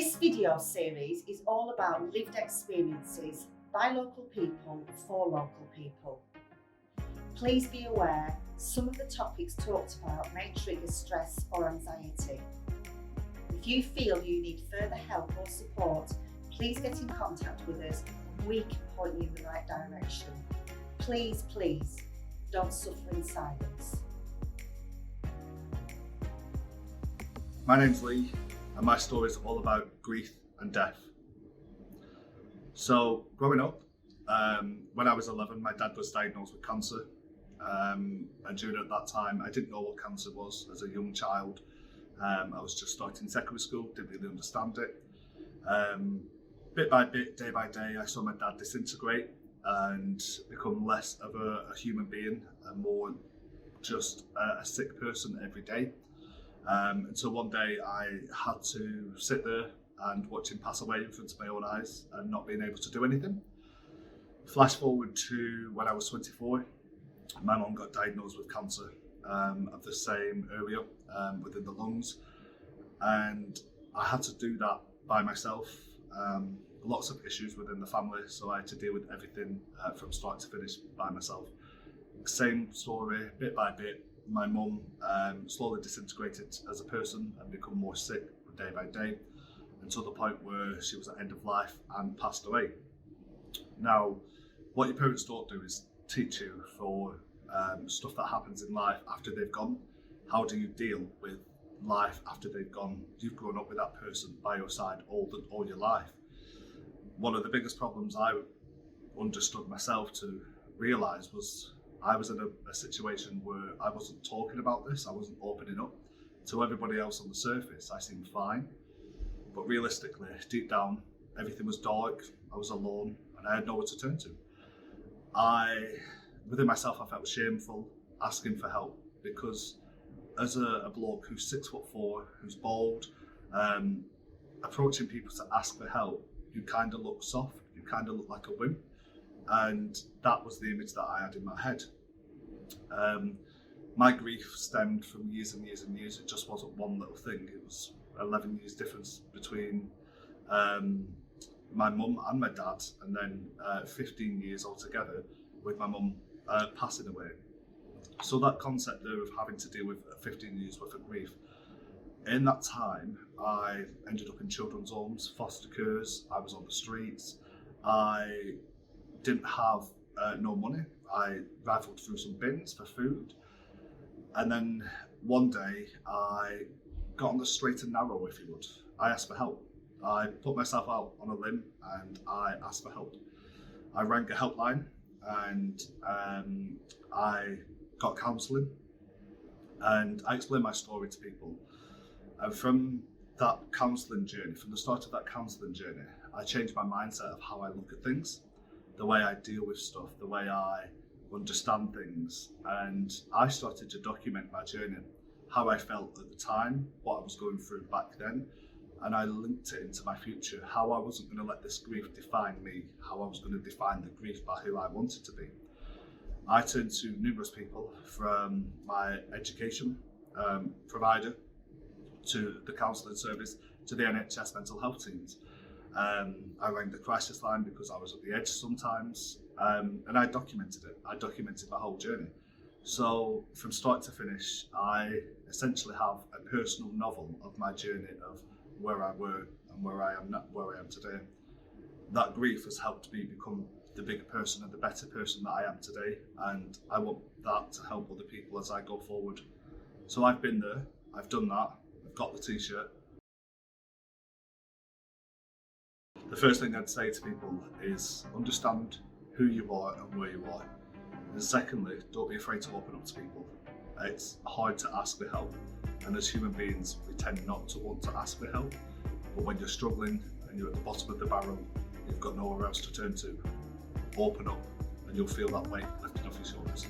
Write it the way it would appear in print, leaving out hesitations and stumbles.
This video series is all about lived experiences by local people for local people. Please be aware some of the topics talked about may trigger stress or anxiety. If you feel you need further help or support, please get in contact with us and we can point you in the right direction. Please, don't suffer in silence. My name's Lee, and my story is all about grief and death. So, growing up, when I was 11, my dad was diagnosed with cancer. And during that time, I didn't know what cancer was as a young child. I was just starting secondary school, didn't really understand it. Bit by bit, day by day, I saw my dad disintegrate and become less of a human being and more just a sick person every day. Until one day I had to sit there and watch him pass away in front of my own eyes and not being able to do anything. Flash forward to when I was 24, my mum got diagnosed with cancer of the same area within the lungs, and I had to do that by myself. Lots of issues within the family, so I had to deal with everything from start to finish by myself. Same story, bit by bit. My mum slowly disintegrated as a person and become more sick day by day, until the point where she was at end of life and passed away. Now, what your parents don't do is teach you for stuff that happens in life after they've gone. How do you deal with life after they've gone? You've grown up with that person by your side all your life. One of the biggest problems I understood myself to realise was I was in a situation where I wasn't talking about this, I wasn't opening up. To everybody else on the surface, I seemed fine. But realistically, deep down, everything was dark, I was alone, and I had nowhere to turn to. Within myself, I felt shameful asking for help, because as a bloke who's 6'4", who's bald, approaching people to ask for help, you kind of look soft, you kind of look like a wimp. And that was the image that I had in my head. My grief stemmed from years and years and years. It just wasn't one little thing. It was 11 years difference between my mum and my dad, and then 15 years altogether with my mum passing away. So that concept there of having to deal with 15 years worth of grief, in that time I ended up in children's homes, foster cares, I was on the streets, I didn't have no money. I rifled through some bins for food, and then one day I got on the straight and narrow, if you would. I asked for help. I put myself out on a limb and I asked for help. I rang a helpline and I got counselling, and I explained my story to people. And from that counselling journey, from the start of that counselling journey, I changed my mindset of how I look at things, the way I deal with stuff, the way I understand things. And I started to document my journey, how I felt at the time, what I was going through back then, and I linked it into my future, how I wasn't going to let this grief define me, how I was going to define the grief by who I wanted to be. I turned to numerous people, from my education provider to the counselling service to the NHS mental health teams. I rang the crisis line because I was at the edge sometimes, and I documented it. I documented my whole journey. So from start to finish, I essentially have a personal novel of my journey of where I were and where I am today. That grief has helped me become the bigger person and the better person that I am today, and I want that to help other people as I go forward. So I've been there, I've done that, I've got the t-shirt. The first thing I'd say to people is understand who you are and where you are. And secondly, don't be afraid to open up to people. It's hard to ask for help, and as human beings we tend not to want to ask for help, but when you're struggling and you're at the bottom of the barrel, you've got nowhere else to turn to, open up and you'll feel that weight lifted off your shoulders.